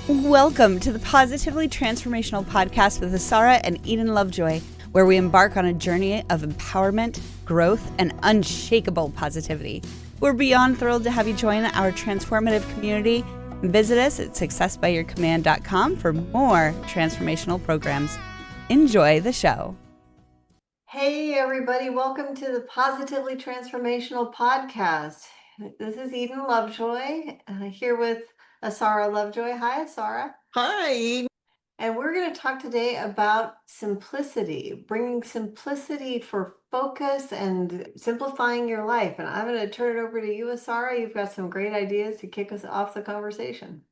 Welcome to the Positively Transformational Podcast with Asara and Eden Lovejoy, where we embark on a journey of empowerment, growth, and unshakable positivity. We're beyond thrilled to have you join our transformative community. Visit us at successbyyourcommand.com for more transformational programs. Enjoy the show. Hey, everybody. Welcome to the Positively Transformational Podcast. This is Eden Lovejoy here with Asara Lovejoy. Hi, Asara. Hi, Eden. And we're going to talk today about simplicity, bringing simplicity for focus and simplifying your life. And I'm going to turn it over to you, Asara. You've got some great ideas to kick us off the conversation.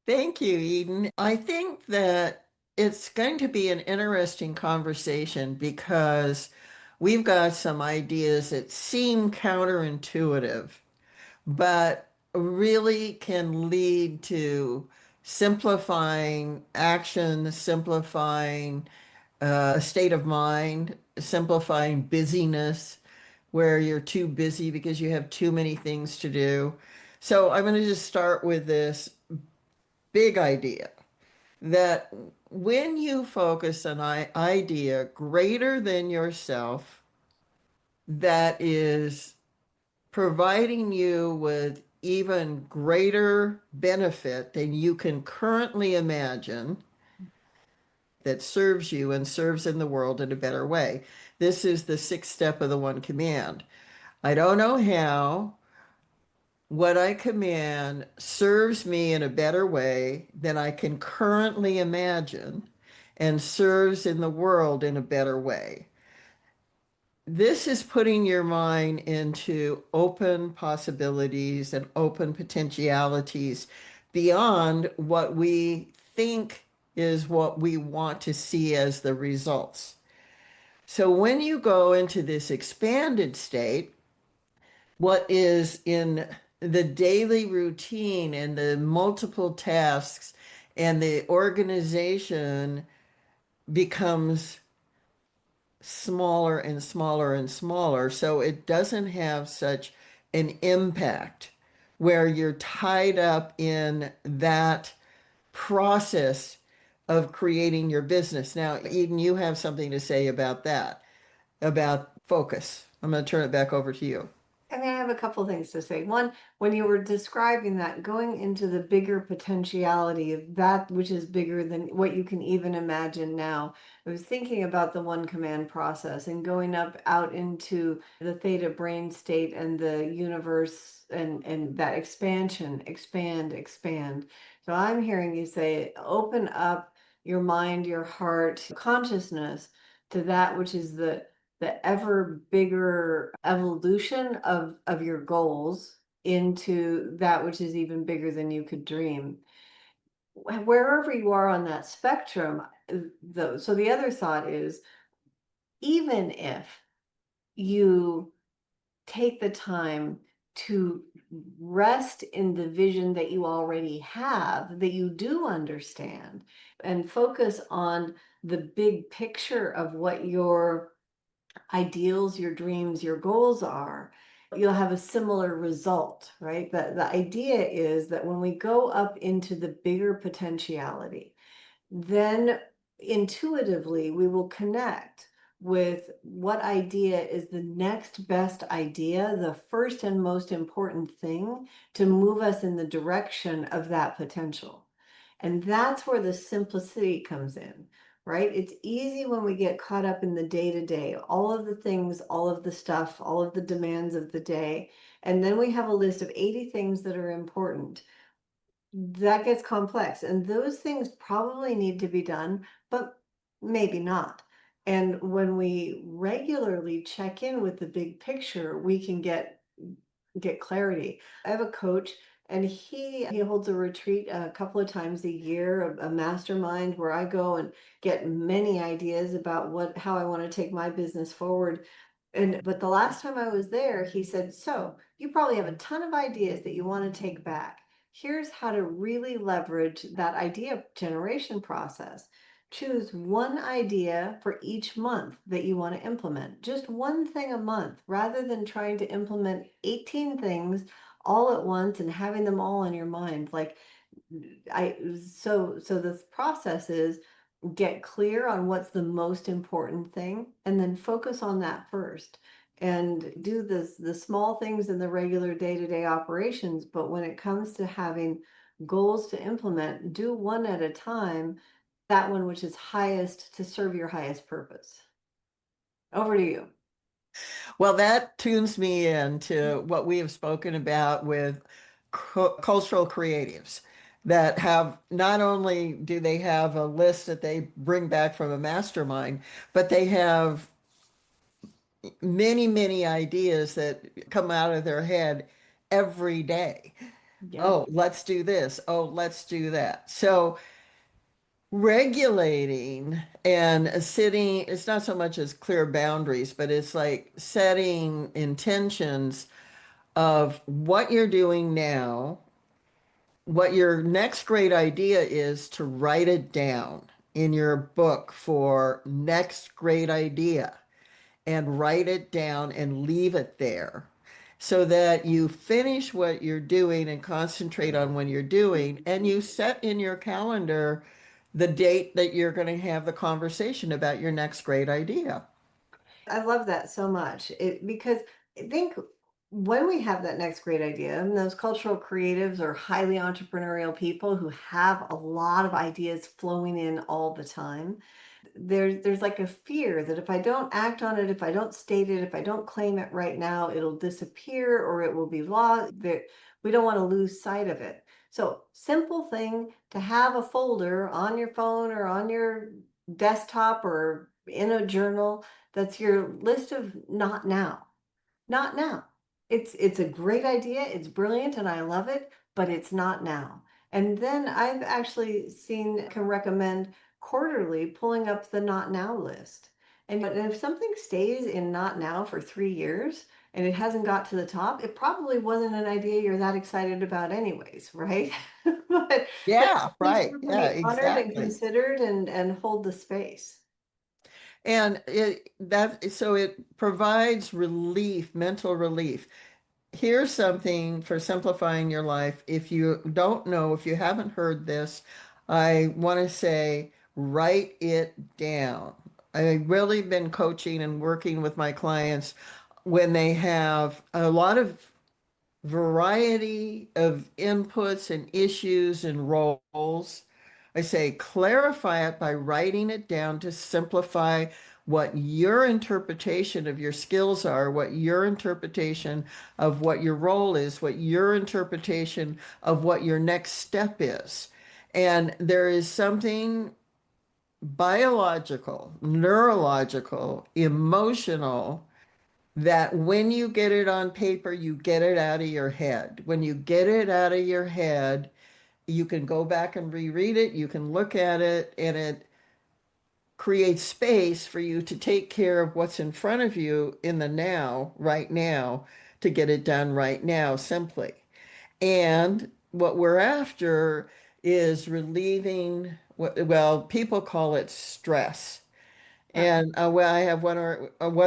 Thank you, Eden. I think that it's going to be an interesting conversation because we've got some ideas that seem counterintuitive, but really can lead to simplifying action, simplifying a state of mind, simplifying busyness, where you're too busy because you have too many things to do. So I'm going to just start with this big idea that when you focus on an idea greater than yourself that is providing you with even greater benefit than you can currently imagine, that serves you and serves in the world in a better way. This is the sixth step of the one command. I don't know how. What I command serves me in a better way than I can currently imagine and serves in the world in a better way. This is putting your mind into open possibilities and open potentialities beyond what we think is what we want to see as the results. So when you go into this expanded state, what is in the daily routine and the multiple tasks and the organization becomes smaller and smaller and smaller. So it doesn't have such an impact where you're tied up in that process of creating your business. Now, Eden, you have something to say about that, about focus. I'm going to turn it back over to you. I mean, I have a couple things to say. One, when you were describing that, going into the bigger potentiality of that which is bigger than what you can even imagine now, I was thinking about the one command process and going up out into the theta brain state and the universe and that expansion, expand. So I'm hearing you say, open up your mind, your heart, consciousness to that which is the ever bigger evolution of your goals into that which is even bigger than you could dream. Wherever you are on that spectrum, though, so the other thought is, even if you take the time to rest in the vision that you already have, that you do understand, and focus on the big picture of what your ideals, your dreams, your goals are, you'll have a similar result, right? The idea is that when we go up into the bigger potentiality, then intuitively we will connect with what idea is the next best idea, the first and most important thing to move us in the direction of that potential. And that's where the simplicity comes in, right? It's easy when we get caught up in the day to day, all of the things, all of the stuff, all of the demands of the day. And then we have a list of 80 things that are important. That gets complex. And those things probably need to be done, but maybe not. And when we regularly check in with the big picture, we can get clarity. I have a coach and he holds a retreat a couple of times a year, a mastermind where I go and get many ideas about how I want to take my business forward. But the last time I was there, he said, "So, you probably have a ton of ideas that you want to take back. Here's how to really leverage that idea generation process. Choose one idea for each month that you want to implement. Just one thing a month rather than trying to implement 18 things all at once and having them all in your mind. Like, So this process is get clear on what's the most important thing and then focus on that first and do the small things in the regular day-to-day operations. But when it comes to having goals to implement, do one at a time, that one which is highest to serve your highest purpose. Over to you. Well, that tunes me into what we have spoken about with cultural creatives that have not only do they have a list that they bring back from a mastermind, but they have many, many ideas that come out of their head every day. Yeah. Oh, let's do this. Oh, let's do that. So regulating and setting, it's not so much as clear boundaries, but it's like setting intentions of what you're doing now, what your next great idea is, to write it down in your book for next great idea and write it down and leave it there so that you finish what you're doing and concentrate on what you're doing, and you set in your calendar the date that you're going to have the conversation about your next great idea. I love that so much. Because I think when we have that next great idea, and those cultural creatives are highly entrepreneurial people who have a lot of ideas flowing in all the time, there's like a fear that if I don't act on it, if I don't state it, if I don't claim it right now, it'll disappear or it will be lost. That we don't want to lose sight of it. So simple thing to have a folder on your phone or on your desktop or in a journal that's your list of not now. Not now. It's a great idea. It's brilliant and I love it, but it's not now. And then I've actually seen can recommend quarterly pulling up the not now list. And if something stays in not now for 3 years and it hasn't got to the top, it probably wasn't an idea you're that excited about anyways, right? But Yeah, at least right. we can Yeah, be honored and exactly. considered and hold the space. And it provides relief, mental relief. Here's something for simplifying your life. If you don't know, if you haven't heard this, I want to say write it down. I've really been coaching and working with my clients when they have a lot of variety of inputs and issues and roles. I say clarify it by writing it down to simplify what your interpretation of your skills are, what your interpretation of what your role is, what your interpretation of what your next step is. And there is something biological, neurological, emotional that when you get it on paper, you get it out of your head. When you get it out of your head, you can go back and reread it, you can look at it, and it creates space for you to take care of what's in front of you in the now, right now, to get it done right now, simply. And what we're after is relieving what, well, people call it stress. And well, I have one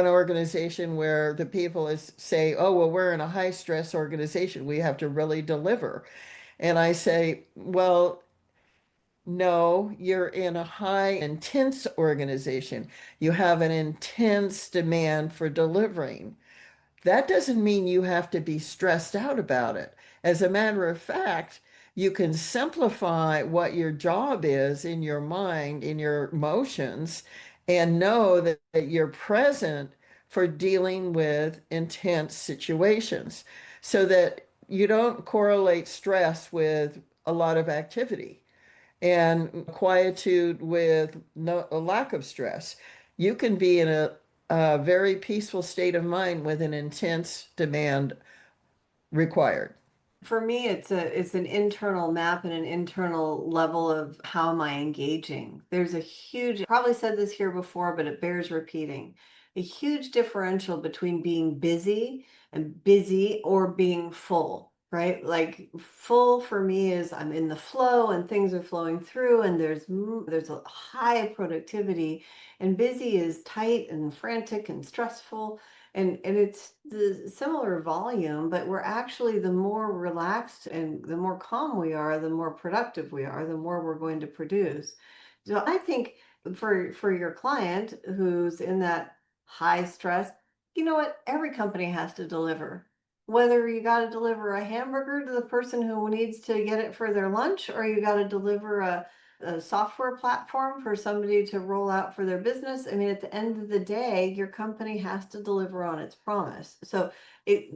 organization where the people say, "Oh, well, we're in a high stress organization. We have to really deliver." And I say, "Well, no, you're in a high intense organization. You have an intense demand for delivering. That doesn't mean you have to be stressed out about it. As a matter of fact, you can simplify what your job is in your mind, in your emotions, and know that you're present for dealing with intense situations so that you don't correlate stress with a lot of activity and quietude with a lack of stress. You can be in a very peaceful state of mind with an intense demand required. For me, it's an internal map and an internal level of how am I engaging. There's a huge, probably said this here before, but it bears repeating. A huge differential between being busy and busy or being full, right? Like full for me is I'm in the flow and things are flowing through and there's a high productivity, and busy is tight and frantic and stressful. And it's the similar volume, but we're actually, the more relaxed and the more calm we are, the more productive we are, the more we're going to produce. So I think for your client who's in that high stress, you know what? Every company has to deliver. Whether you got to deliver a hamburger to the person who needs to get it for their lunch, or you got to deliver a software platform for somebody to roll out for their business. I mean, at the end of the day, your company has to deliver on its promise. So it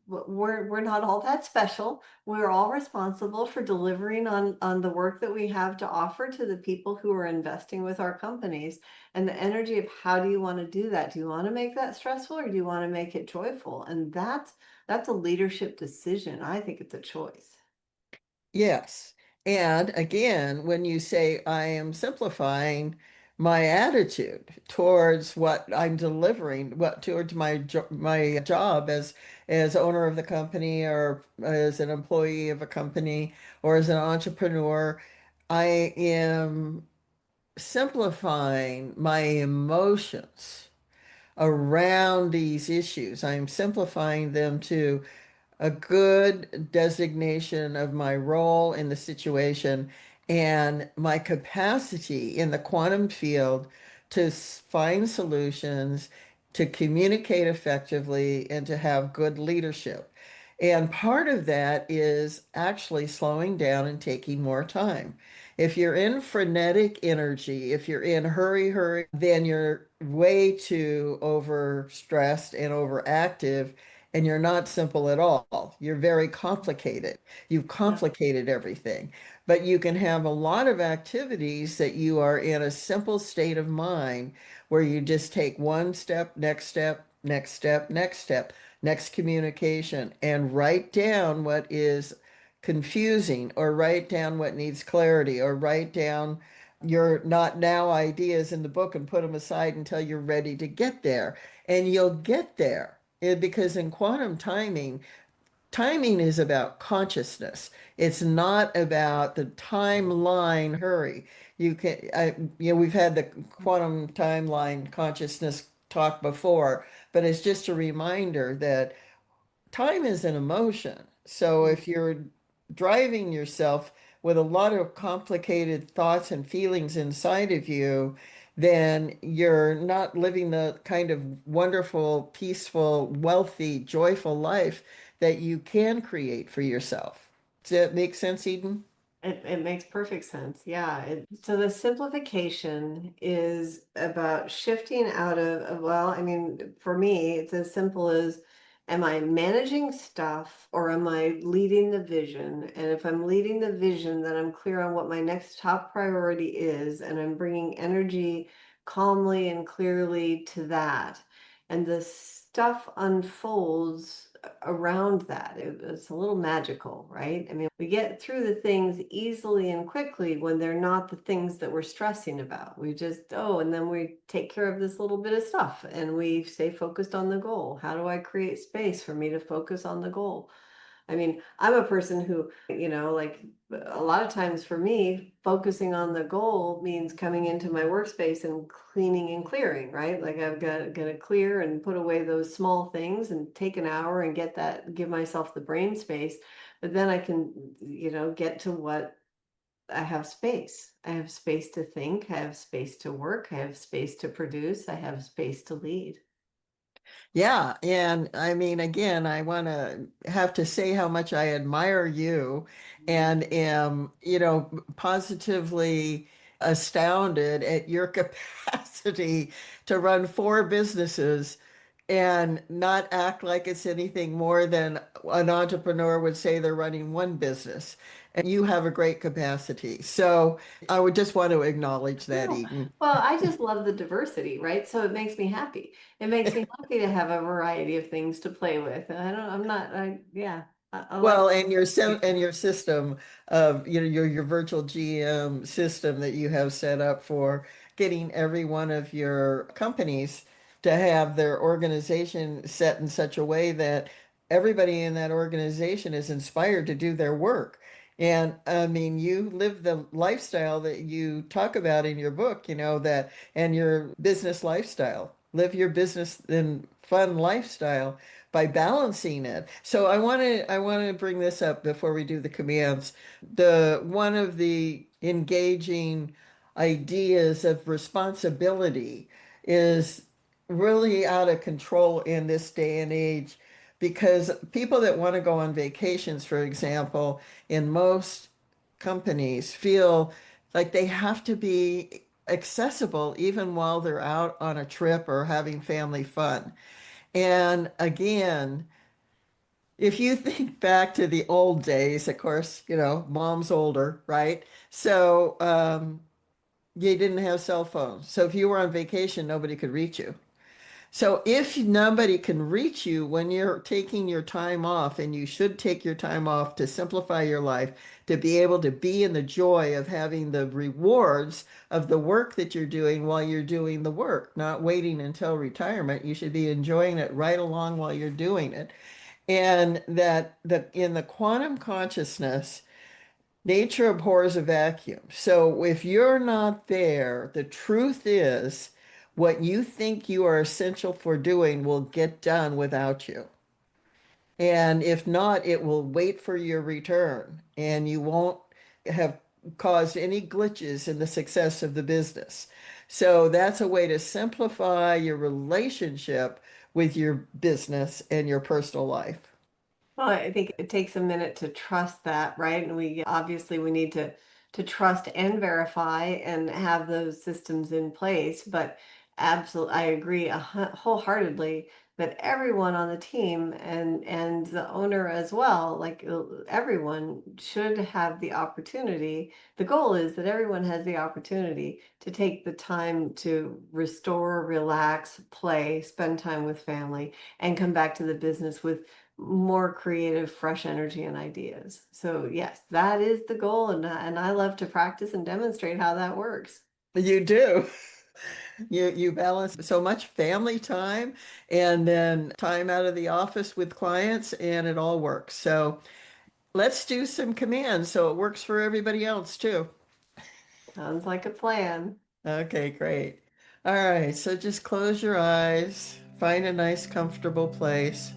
we're not all that special. We're all responsible for delivering on the work that we have to offer to the people who are investing with our companies. And the energy of, how do you want to do that? Do you want to make that stressful, or do you want to make it joyful? And that's a leadership decision. I think it's a choice. Yes. And again, when you say I am simplifying my attitude towards what I'm delivering, what towards my job as owner of the company, or as an employee of a company, or as an entrepreneur, I am simplifying my emotions around these issues. I'm simplifying them to a good designation of my role in the situation and my capacity in the quantum field to find solutions, to communicate effectively, and to have good leadership. And part of that is actually slowing down and taking more time. If you're in frenetic energy, if you're in hurry, hurry, then you're way too overstressed and overactive, and you're not simple at all. You're very complicated. You've Yeah. complicated everything. But you can have a lot of activities that you are in a simple state of mind where you just take one step, next step, next step, next step, next communication, and write down what is confusing, or write down what needs clarity, or write down your not now ideas in the book and put them aside until you're ready to get there. And you'll get there. Because in quantum timing, timing is about consciousness. It's not about the timeline hurry. We've had the quantum timeline consciousness talk before, but it's just a reminder that time is an emotion. So if you're driving yourself with a lot of complicated thoughts and feelings inside of you, then you're not living the kind of wonderful, peaceful, wealthy, joyful life that you can create for yourself. Does that make sense, Eden? It makes perfect sense. Yeah. So the simplification is about shifting out well, I mean, for me, it's as simple as, am I managing stuff, or am I leading the vision? And if I'm leading the vision, then I'm clear on what my next top priority is, and I'm bringing energy calmly and clearly to that. And the stuff unfolds around that. It's a little magical, right? I mean, we get through the things easily and quickly when they're not the things that we're stressing about. We just, oh, and then we take care of this little bit of stuff and we stay focused on the goal. How do I create space for me to focus on the goal? I mean, I'm a person who, like, a lot of times for me, focusing on the goal means coming into my workspace and cleaning and clearing, right? Like, I've got to clear and put away those small things and take an hour and give myself the brain space. But then I can, get to what I have space. I have space to think. I have space to work. I have space to produce. I have space to lead. Yeah, and I mean, again, I want to have to say how much I admire you and am, positively astounded at your capacity to run four businesses and not act like it's anything more than an entrepreneur would say they're running one business. And you have a great capacity. So I would just want to acknowledge that, No. Eden. Well, I just love the diversity, right? So it makes me happy. It makes me happy to have a variety of things to play with. And I'm not, yeah, I like. Well, and your system of, your virtual GM system that you have set up for getting every one of your companies to have their organization set in such a way that everybody in that organization is inspired to do their work. And I mean, you live the lifestyle that you talk about in your book, that and your business lifestyle. live your business and fun lifestyle by balancing it. So I want to bring this up before we do the commands. The one of the engaging ideas of responsibility is really out of control in this day and age, because people that want to go on vacations, for example, in most companies feel like they have to be accessible even while they're out on a trip or having family fun. And again, if you think back to the old days, of course, mom's older, right? So you didn't have cell phones. So if you were on vacation, nobody could reach you. So if nobody can reach you when you're taking your time off, and you should take your time off to simplify your life, to be able to be in the joy of having the rewards of the work that you're doing while you're doing the work, not waiting until retirement. You should be enjoying it right along while you're doing it. And that in the quantum consciousness, nature abhors a vacuum. So if you're not there, the truth is what you think you are essential for doing will get done without you. And if not, it will wait for your return, and you won't have caused any glitches in the success of the business. So that's a way to simplify your relationship with your business and your personal life. Well, I think it takes a minute to trust that, right? And we need to trust and verify and have those systems in place. But absolutely, I agree wholeheartedly that everyone on the team and the owner as well, like everyone should have the opportunity. The goal is that everyone has the opportunity to take the time to restore, relax, play, spend time with family, and come back to the business with more creative, fresh energy and ideas. So yes, that is the goal, and I love to practice and demonstrate how that works. You do. You balance so much family time and then time out of the office with clients, and it all works. So let's do some commands so it works for everybody else too. Sounds like a plan. Okay, great. All right, so just close your eyes, find a nice, comfortable place.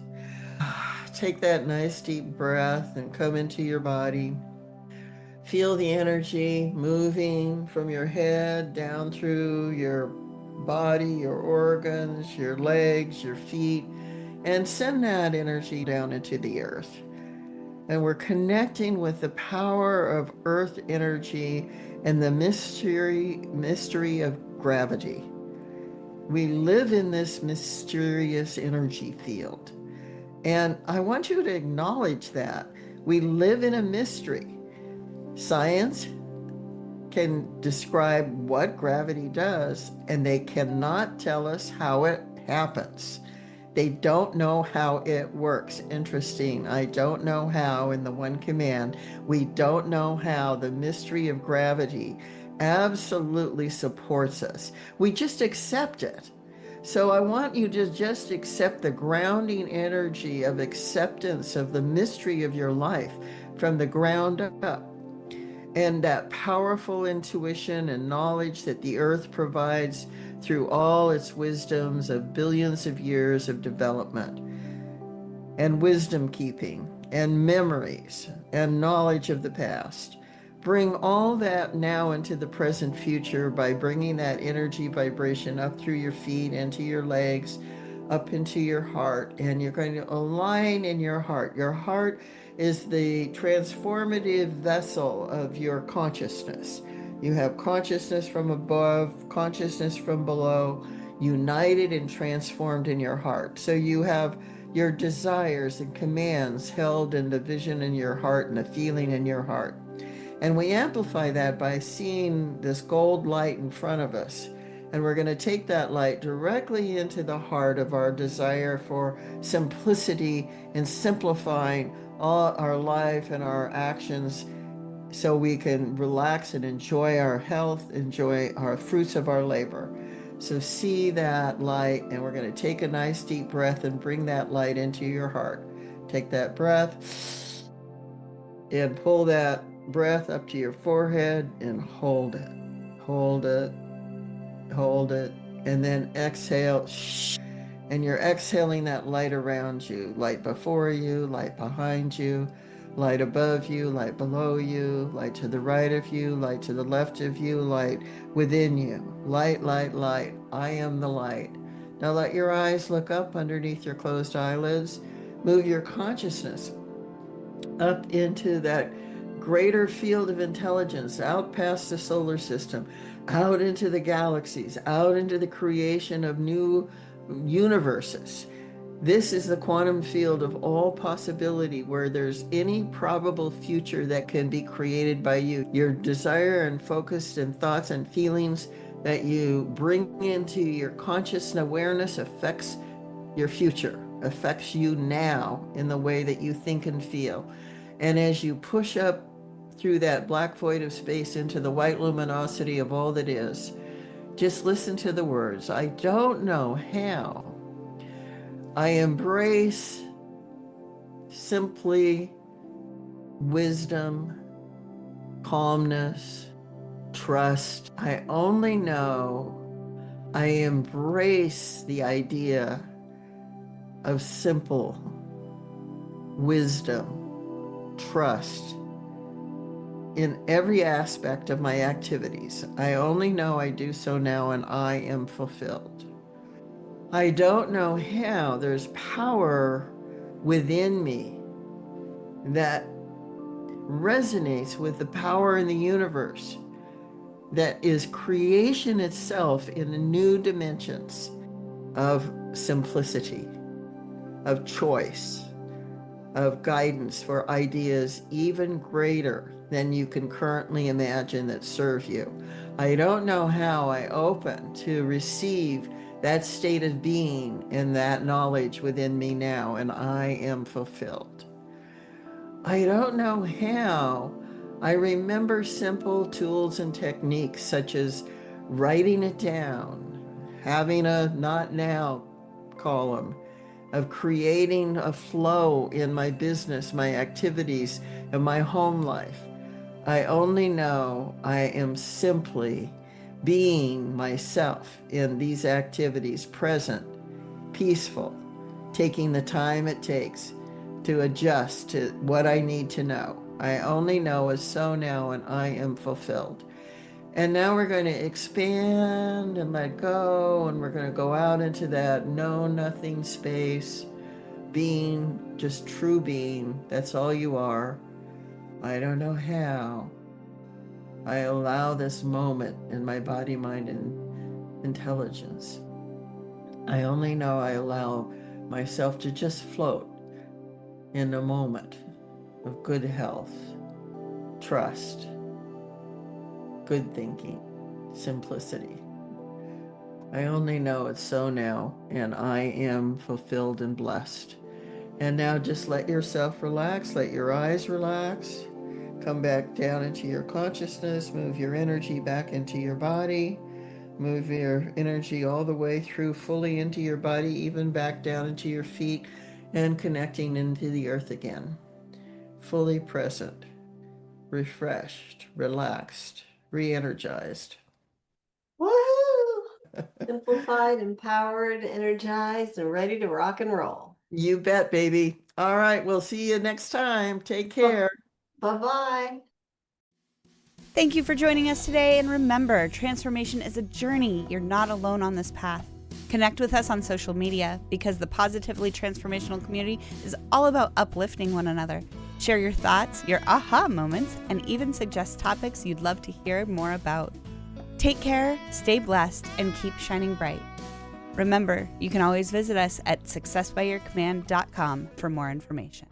Take that nice deep breath and come into your body. Feel the energy moving from your head down through your body, your organs, your legs, your feet, and send that energy down into the earth. And we're connecting with the power of earth energy and the mystery of gravity. We live in this mysterious energy field. And I want you to acknowledge that. We live in a mystery. Science can describe what gravity does, and they cannot tell us how it happens. They don't know how it works. Interesting. I don't know how in the one command. We don't know how the mystery of gravity absolutely supports us. We just accept it. So I want you to just accept the grounding energy of acceptance of the mystery of your life from the ground up, and that powerful intuition and knowledge that the earth provides through all its wisdoms of billions of years of development and wisdom keeping and memories and knowledge of the past. Bring all that now into the present future by bringing that energy vibration up through your feet, into your legs, up into your heart, and you're going to align in your heart. Your heart is the transformative vessel of your consciousness. You have consciousness from above, consciousness from below, united and transformed in your heart. So you have your desires and commands held in the vision in your heart and the feeling in your heart. And we amplify that by seeing this gold light in front of us. And we're going to take that light directly into the heart of our desire for simplicity and simplifying all our life and our actions, so we can relax and enjoy our health, enjoy our fruits of our labor. So see that light, and we're going to take a nice deep breath and bring that light into your heart. Take that breath and pull that breath up to your forehead and hold it. Hold it. Hold it. and then exhale, and you're exhaling that light around you, light before you, light behind you, light above you, light below you, light to the right of you, light to the left of you, light within you. Light, light, light. I am the light. Now let your eyes look up underneath your closed eyelids. Move your consciousness up into that greater field of intelligence, out past the solar system, out into the galaxies, out into the creation of new universes. This is the quantum field of all possibility, where there's any probable future that can be created by you. Your desire and focus and thoughts and feelings that you bring into your conscious awareness affects your future, affects you now in the way that you think and feel. And as you push up through that black void of space into the white luminosity of all that is, just listen to the words. I don't know how. I embrace simply wisdom, calmness, trust. I only know I embrace the idea of simple wisdom, trust in every aspect of my activities. I only know I do so now, and I am fulfilled. I don't know how. There's power within me that resonates with the power in the universe, that is creation itself in new dimensions of simplicity, of choice, of guidance for ideas even greater than you can currently imagine that serve you. I don't know how I open to receive that state of being and that knowledge within me now, and I am fulfilled. I don't know how I remember simple tools and techniques such as writing it down, having a not now column, of creating a flow in my business, my activities, and my home life. I only know I am simply being myself in these activities, present, peaceful, taking the time it takes to adjust to what I need to know. I only know is so now, and I am fulfilled. And now we're going to expand and let go, and we're going to go out into that know nothing space, being, just true being. That's all you are. I don't know how. I allow this moment in my body, mind, and intelligence. I only know I allow myself to just float in a moment of good health, trust, good thinking, simplicity. I only know it's so now, and I am fulfilled and blessed. And now just let yourself relax, let your eyes relax, come back down into your consciousness, move your energy back into your body, move your energy all the way through fully into your body, even back down into your feet, and connecting into the earth again. Fully present, refreshed, relaxed, re-energized. Woohoo! Simplified, empowered, energized, and ready to rock and roll. You bet, baby. All right, we'll see you next time. Take care. Bye-bye. Thank you for joining us today, and remember, transformation is a journey. You're not alone on this path. Connect with us on social media, because the Positively Transformational community is all about uplifting one another. Share your thoughts, your aha moments, and even suggest topics you'd love to hear more about. Take care, stay blessed, and keep shining bright. Remember, you can always visit us at successbyyourcommand.com for more information.